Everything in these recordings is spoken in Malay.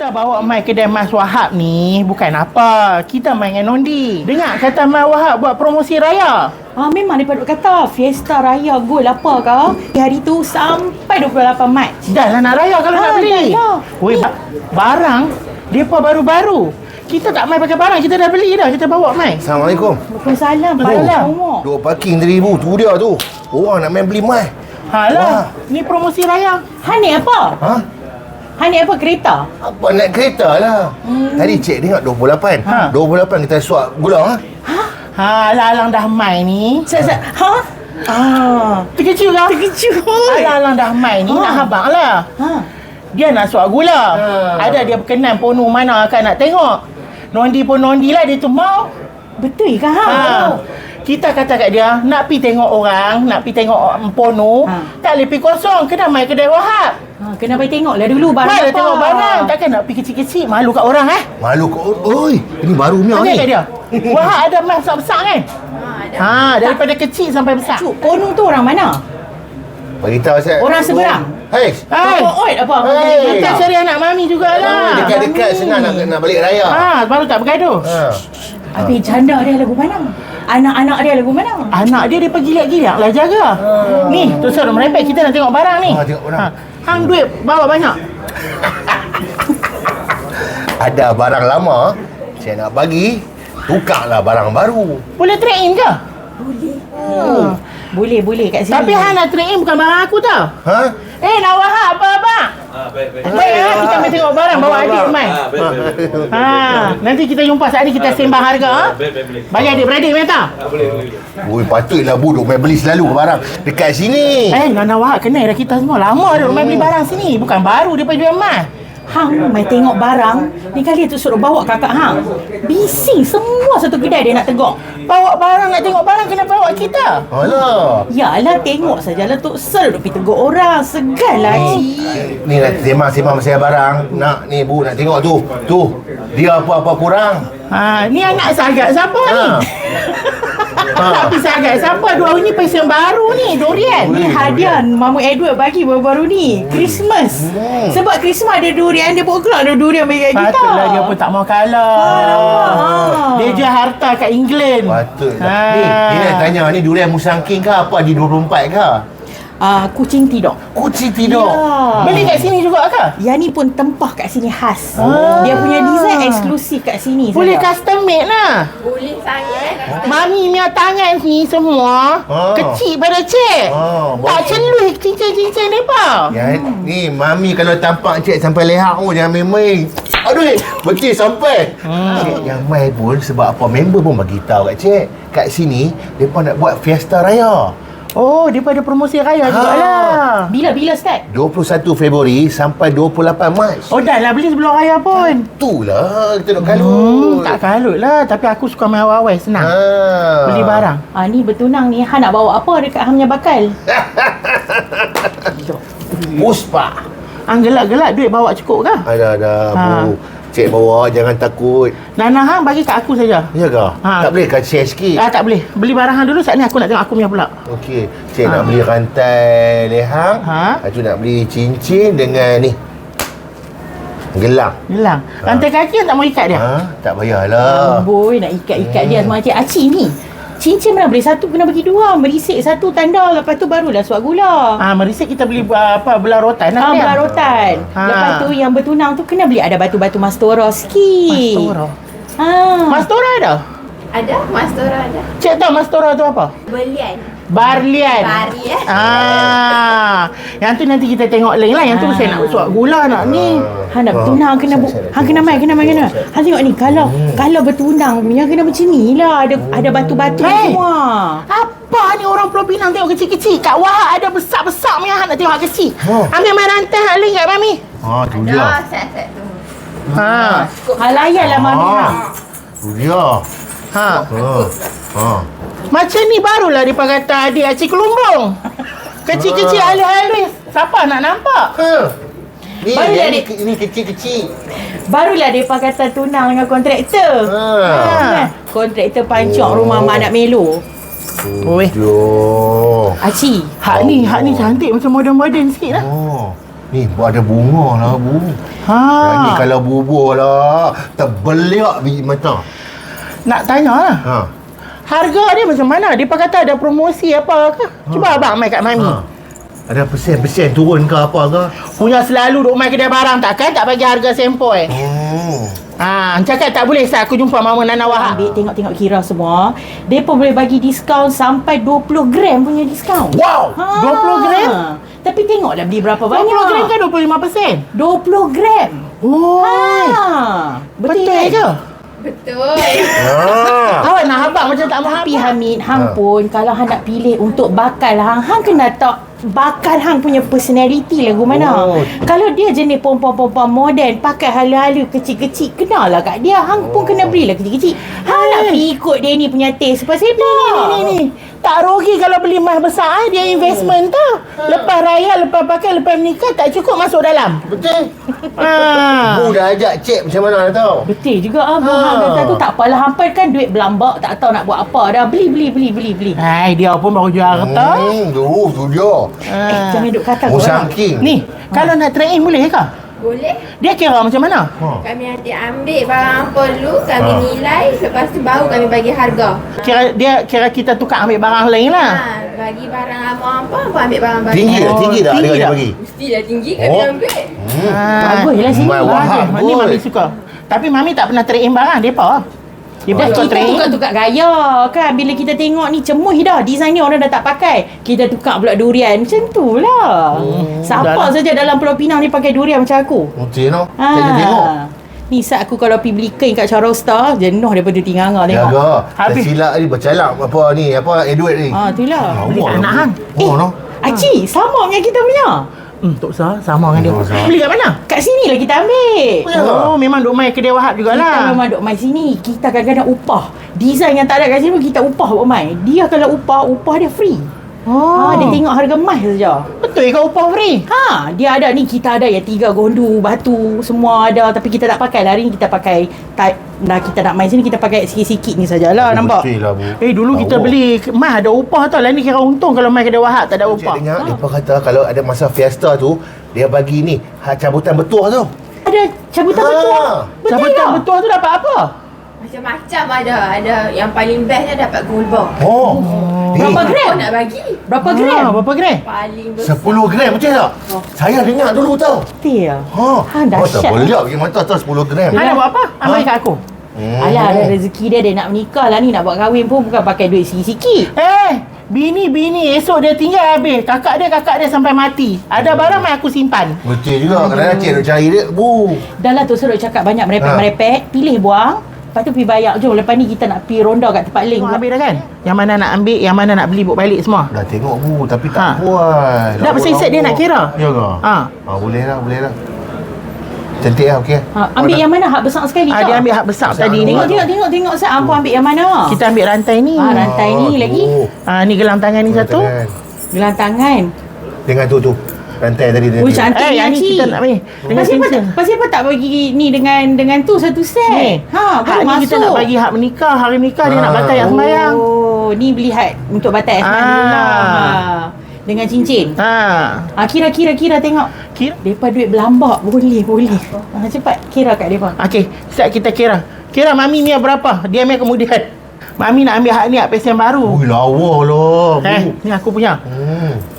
Kita bawa mai kedai Mas Wahab ni bukan apa. Kita main dengan Nondi. Dengar kata Mas Wahab buat promosi raya. Memang dia patut kata Fiesta Raya Gold apa ke hari tu sampai 28 Mac. Dah lah nak raya kalau nak beli. dah. Weh, barang depa baru-baru. Kita tak mai pakai barang, kita dah beli dah. Kita bawa mai. Assalamualaikum. Waalaikumsalam. Waalaikumsalam. Duk parking 3,000 tu dia tu. Orang nak main beli mai. Halah, ni promosi raya. Hani apa? Ha? Hani apa kereta? Apa naik kereta lah. Tadi cik tengok 28. Ha. 28 kita suap gula. Alang dah mai ni. Terkejut lah. Terkejut. Alang dah mai ni nak habang lah. Dia nak suap gula. Ada dia berkenan ponu mana akan nak tengok. Nondi pun Nondi lah, dia tu mau. Betul ke Kita kata kat dia, nak pi tengok orang, nak pi tengok ponu, tak boleh pi kosong, kena mai kedai Wahab. Kena pergi tengok lah dulu barang Mai apa. tengok barang, takkan nak pi kecil-kecil, malu kat orang Malu kau. Oi, ini baru punya Tanya ni. kat dia. Wahab ada mai besar-besar kan? Daripada kecil sampai besar. Cuk, Ponu tu orang mana? Bagi tahu saya. Orang seberang. Hei. Apa? Hey. Kita cari anak mami jugalah. Dekat-dekat senang nak balik raya. Baru tak bergaduh. Habis janda dia lagu mana? Anak-anak dia lagu mana? Anak dia pergi giliak-giliak lah jaga. Ni, tu suruh merepek, kita nak tengok barang ni. Tengok barang. Hang duit bawa banyak. Ada barang lama, saya nak bagi, tukarlah barang baru. Boleh trade in ke? Boleh kat sini. Tapi hang nak trade in bukan barang aku tau. Ha? Nak Wahab apa abang? Baik. Kita mai tengok barang, bawa adik mai. Baik. Nanti kita jumpa saat ni kita sembang harga. Baik. Bagi adik-beradik minta. Boleh. Oi, patutlah buduk main beli selalu barang dekat sini. Nana Wahab kenal dah kita semua. Lama dah main beli barang sini. Bukan baru dia pergi jual emas. Hang mai tengok barang. Ni kali tu suruh bawa kakak hang. Bising semua satu kedai dia nak tegak. Bawa barang, nak tengok barang kena bawa kita. Alah. Yalah tengok sajalah Tok Sir duk pergi tegur orang. Segan lah cik. Ni nak sembang pasal barang. Nak ni bu nak tengok tu. Tu. Dia apa-apa kurang. Ni anak sahabat siapa ni? Tapi sahabat siapa? Dua ni pesen baru ni, durian. Ni hadiah Mamu Edward bagi baru-baru ni. Christmas. Sebab Christmas ada durian, dia pun kelak ada durian bagi kat kita. Patutlah dia pun tak mau kalah. Dia jual harta kat England. Patutlah. Ni nak tanya ni durian Musang King ke apa di 24 ke? Kucing tidur. Kucing tidur. Ya. Beli kat sini juga ke? Yang ni pun tempah kat sini khas. Dia punya design eksklusif kat sini. Boleh saja. custom made lah. Boleh sangat. Mami punya tangan ni semua kecil pada cik. Tak celui cincin-cincin mereka. Ya, ni mami kalau tampak cik sampai leher pun jangan main-main. Aduh, betul sampai. Cik yang main pun sebab apa member pun bagi tahu kat cik. Kat sini depa nak buat fiesta raya. Oh, daripada promosi raya jugalah. Bila start? 21 Februari sampai 28 Mac. Oh, dah lah beli sebelum raya pun. Itulah kita nak kalut. Tak kalut lah. Tapi aku suka main awal-awal, senang. Beli barang. Ni bertunang ni, Han nak bawa apa dekat Han punya bakal? Puspa. Gelak-gelak duit bawa cukup ke? Ada Bu. Cik bawa, jangan takut. Nana hang bagi kat aku saja. Ya ke? Tak boleh kan share sikit? Tak boleh. Beli barang hang dulu, saat ni aku nak tengok aku punya pula. Okey. Cik nak beli rantai lehang. Lepas tu nak beli cincin dengan ni. Gelang. Rantai kaki tak mau ikat dia? Tak payahlah. Boy, nak ikat-ikat dia semua. Acik ni, cincin mana beli satu, kena bagi dua. Merisik satu tanda, lepas tu barulah suap gula. Merisik kita beli belah rotan lah. Belah rotan. Lepas tu yang bertunang tu kena beli ada batu-batu mastora sikit. Mastora ada? Ada, mastora ada. Cik tahu mastora tu apa? Barlian. Yang tu nanti kita tengok lain lah. Yang tu saya nak suap gula nak ni. Han nak bertunang kena main. Han tengok ni kalau bertunang punya kena macam ni lah. Ada batu-batu semua. Apa ni orang Pulau Pinang tengok kecil-kecil. Kat Wahab ada besar-besar punya Han nak tengok kecil. Ambil main rantai hak lain kat Mami. Tu dia. Set tu. Layan lah Mami. Tu dia. Macam ni barulah dia kata adik Acik Kelumbung. Kecil-kecil halus-halus. Siapa nak nampak? Ni kecil-kecil. Barulah mereka kata tunang dengan kontraktor. Kontraktor pancok rumah mak nak melo. Oi. Yo. Aci. Hak ni cantik macam moden-moden sikit lah. Ni buat ada bunga lah Bu. Ni kalau bubur lah terbeliak biji mata. Nak tanya lah. Ha. Harga dia macam mana? Dia kata ada promosi apa ke? Cuba abang mai kat Mami. Ada persen turun ke apa ke? Punya selalu duk mai kedai barang takkan tak bagi harga sempoi. Cakap tak boleh saya aku jumpa Mama Nana Wahab. Ambil tengok-tengok kira semua. Mereka boleh bagi diskaun sampai 20 gram punya diskaun. Wow! 20 gram? Tapi tengoklah beli berapa banyak. 20 gram kan 25%? 20 gram. Betul kan? ke? Betul. Awak nak abang macam tak mahu Tapi Hamid, hang pun kalau hang nak pilih untuk bakal hang kena tak bakal hang punya personality lagu mana. Kalau dia jenis perempuan-perempuan moden pakai hala-hala kecil-kecil, kenalah kat dia. Hang pun kena belilah kecil-kecil. Hang nak pergi ikut dia ni punya taste sebab Ni. Tak rugi kalau beli emas besar dia investment tau. Lepas raya, lepas pakai, lepas menikah tak cukup masuk dalam. Betul. Bu dah ajak cek macam mana dah tahu. Betul juga abang. Hang kata tu tak apalah, hampan kan duit berlambak, tak tahu nak buat apa dah. Beli. Hai, dia pun baru jual harta. Tu dia. Jangan duk kata Oh, korang. saking. Ni, kalau nak trade in boleh ke? Boleh. Dia kira macam mana? Kami nanti ambil barang apa dulu, kami nilai, lepas tu baru kami bagi harga. Kira kita tukar ambil barang lain lah. Bagi barang apa ambil barang baru. Tinggi tak tinggi harga dia tak? bagi? Mestilah tinggi kami ambil. Baguslah sini. Mai Wahab Ni pun. Mami suka. Tapi Mami tak pernah trade in barang depa. Dia Dah suka kita trade in. tukar-tukar gaya kan. Bila kita tengok ni cemuh dah. Design ni orang dah tak pakai. Kita tukar pula durian. Macam tu lah. Siapa dah lah. saja dalam Pulau Pinang ni pakai durian macam aku. Betul no. Kita tengok. Ni saat aku kalau pergi beli kain kat Charostar, jenuh daripada tinganga tengok. Jaga. Habis. Tersilap ni bercalak apa ni, apa Edward ni. Itulah. anak hang. No. Acik, sama dengan kita punya. Tak usah, sama dengan dia. Tak usah. Beli kat mana? Kat sini lah kita ambil. Oh, memang duk main kedai Wahab Kita jugalah. memang duk main sini. Kita kadang-kadang upah. Design yang tak ada kat sini pun kita upah buat main. Dia kalau upah dia free. Dia tengok harga emas saja. Betul ke upah free? Dia ada ni, kita ada yang 3 gondu, batu, semua ada. Tapi kita tak pakai. Hari ni kita pakai type. Dah kita nak main sini, kita pakai sikit-sikit ni sajalah. Nampak? Betul lah Bu. Dulu kita beli emas ada upah tau. Lah ni kira untung kalau main kedai Wahab tak ada Cik upah. dengar, mereka kata kalau ada masa fiesta tu, dia bagi ni, cabutan betuah tu. Ada cabutan betul. Cabutan betul tu dapat apa? Macam-macam ada. Ada yang paling bestnya dapat gold bar. Berapa gram? Kau nak bagi? Berapa gram? Berapa gram? Paling besar. 10 gram betul tak? Saya dengar dulu tau. Betul lah. Tak Dahsyat. boleh pergi mata tu 10 gram. Hang nak buat apa? Ambil kat aku. Alah, ada rezeki dia nak menikah lah ni. Nak buat kahwin pun bukan pakai duit sikit-sikit. Bini esok dia tinggal habis. Kakak dia sampai mati. Ada barang mai aku simpan. Betul juga. Kadang-kadang cik nak cari dia. Bu. Dah lah tu suruh cakap banyak merepek-merepek. Pilih buang. Lepas tu pergi bayar. Jom lepas ni kita nak pergi ronda kat tempat lain. Ambil dah kan? Yang mana nak ambil, yang mana nak beli bawa balik semua. Dah tengok Bu, tapi tak puas. Dah berset dia nak kira. Ya ke? Boleh lah. Cantik lah, okey. Ambil yang mana hak besar sekali tak? Dia ambil hak besar tadi ni. Tengok saya ampu ambil yang mana? Kita ambil rantai ni. Rantai ni lagi. Ni gelang tangan ni satu. Gelang tangan. Dengan tu. Rantai tadi. Cantik ni yang ni Cik. kita nak ambil. Dengan cincin. Pasal apa tak bagi ni dengan tu satu set? Hak ni kita nak bagi hak menikah. Hari menikah dia nak batai yang sembayang. Ni beli hat untuk batai asman dulu lah. Dengan cincin. Kira tengok. Kira? Depa duit berlambak. Boleh. Cepat kira kat depa. Okey, start kita kira. Kira Mami ni berapa? Dia ambil kemudian. Mami nak ambil hak ni, hak pesen baru. Ui, lawa lah. Ni aku punya.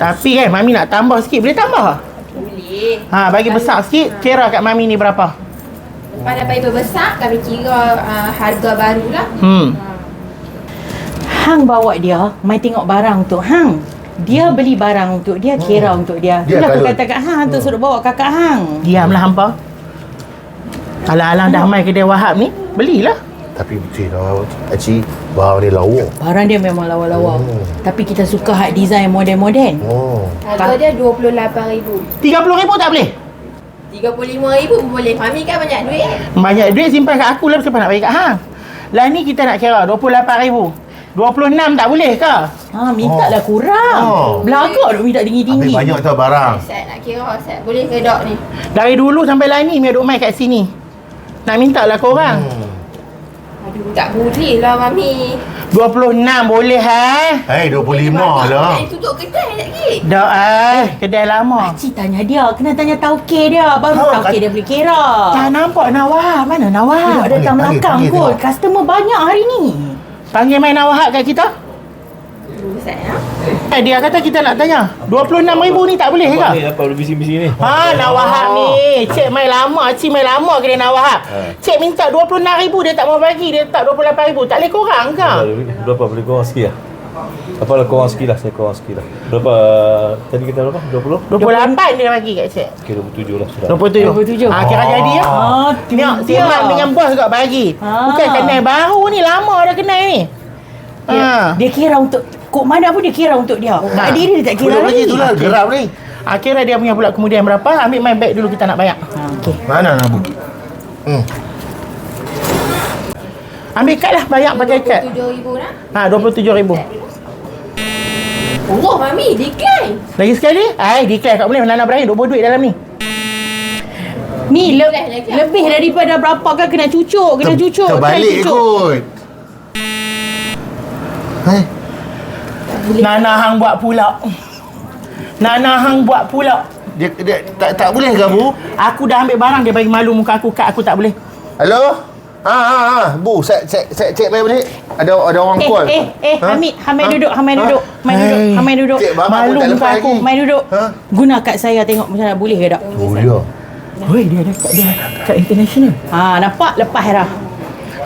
Tapi kan Mami nak tambah sikit. Boleh tambah? Boleh. Bagi besar sikit. Kira kat Mami ni berapa? Pada paper besar, kami kira harga baru lah. Hang bawa dia mai tengok barang untuk hang. Dia beli barang untuk dia, kira untuk dia. Itulah aku kata kat hang tu suruh bawa kakak hang. Diamlah hampa. Alang-alang dah mai kedai Wahab ni, belilah. Tapi betul lah, Acik, barang dia lawa. Barang dia memang lawa-lawa. Tapi kita suka hak design moden-moden. Harga dia RM28,000. RM30,000 tak boleh? RM35,000 pun boleh. Mami kan banyak duit. Banyak duit simpan kat aku lah, siapa nak bagi kat hang? Lah ni kita nak kira RM28,000. 26 tak boleh ke? Minta lah kurang. Belagak duk minta tinggi-tinggi. Habis banyak tau barang. Set nak kira, set. Boleh ke tak ni? Dari dulu sampai lah ni, Mia duk main kat sini. Nak minta lah korang. Aduh, tak boleh lah Mami. 26 boleh 25 lah. Nak tutup kedai tak lagi. Dah kedai lama. Cik tanya dia, kena tanya tauke dia. Baru tauke dia boleh kira. Tak nampak Nawahab. Mana Nawahab? Duduk datang Panggil, belakang panggil kot. tengok. Customer banyak hari ni. Panggil main Nawahab kat kita. Besar ya. Dia kata kita nak tanya. 26,000 ni tak boleh ke? Ni apa bising-bising ni? Nawahab ni. Cik main lama. Cik main lama kedai Nawahab. Cik minta 26,000 dia tak mau bagi. Dia tak 28,000. Tak boleh kurang ke? Berapa boleh korang sikit lah? Apalah korang sikit lah, saya korang sikit lah. Berapa, tadi kita berapa? 20? 28 dia bagi kat cik. Okay, 27 lah sudah. 27. Kira jadi ya. Tengok Simak dengan bos kat bagi. Bukan kenal baru ni. Lama dah kenal ni. Dia kira untuk kok mana pun dia kira untuk dia. Kat diri dia tak kira Budak lagi lagi. tu lah, geram ni. Akhirnya dia punya pula kemudian berapa? Ambil main bag dulu kita nak bayar. Okey. Mana nak buki? Ambil kad lah bayar pakai kad. 27,000 nak. 27,000. Oh, Mami, decline. Lagi sekali? Declare kat boleh. Nana berakhir duk duit dalam ni. Ni Lagi. lebih daripada berapa kan kena cucuk, Terbalik kot. Nana hang buat pula. Dia tak boleh ke Bu? Aku dah ambil barang dia bagi malu muka aku. Kad aku tak boleh. Halo? Bu, saya cek main balik. Ada orang call. Hamid duduk. Hamid duduk. Cik, bapak Malu pun tak muka lepas aku. lagi. Mai duduk. Ha? Guna kad saya tengok macam mana boleh ke tak? Oh, ya. Hoi, dia ada kad international. Nampak lepas dah.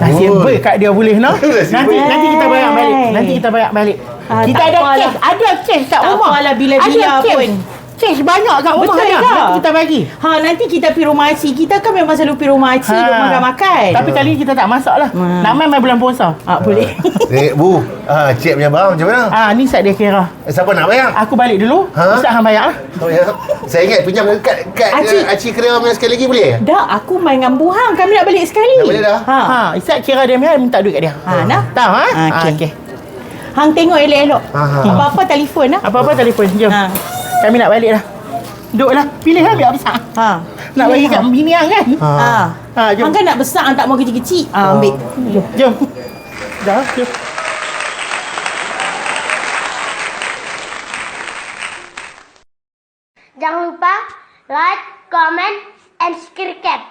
Nasib Oh. baik kad dia boleh no. Nasib Nanti kita bayar balik. Nanti kita bayar balik. Kita tak ada apalah. cash, ada cash kat Tak rumah. apalah bila-bila Ada cash. pun. Cash banyak kat rumah Betul ada. ke? Nanti kita bagi. Nanti kita pergi rumah Acik. Kita kan memang selalu pergi rumah Acik duk makan-makan. Tapi kali ni kita tak masak lah. Nak main bulan puasa. Boleh. Bu, cik punya barang macam mana? Ni set dia kira. Siapa nak bayar? Aku balik dulu. Ustaz hang bayar lah. Oh, ya. Saya ingat pinjam kad Acik. Acik kira punya sekali lagi boleh? Dah, aku main dengan Buhang. Kami nak balik sekali. Dah boleh dah? Ustaz kira dia minta duit kat dia. Nah. Tahu Okey. Hang tengok elok-elok. Apa-apa telefon lah. Apa-apa telefon. Jom. Kami nak balik dah. Duduklah. Pilih lah biar besar. Nak bagi kat bini hang kan? Jom. Hang kan nak besar, hang tak mau kecil-kecil. Ambil. Jom. Dah. Jom. Jangan lupa like, comment, and subscribe.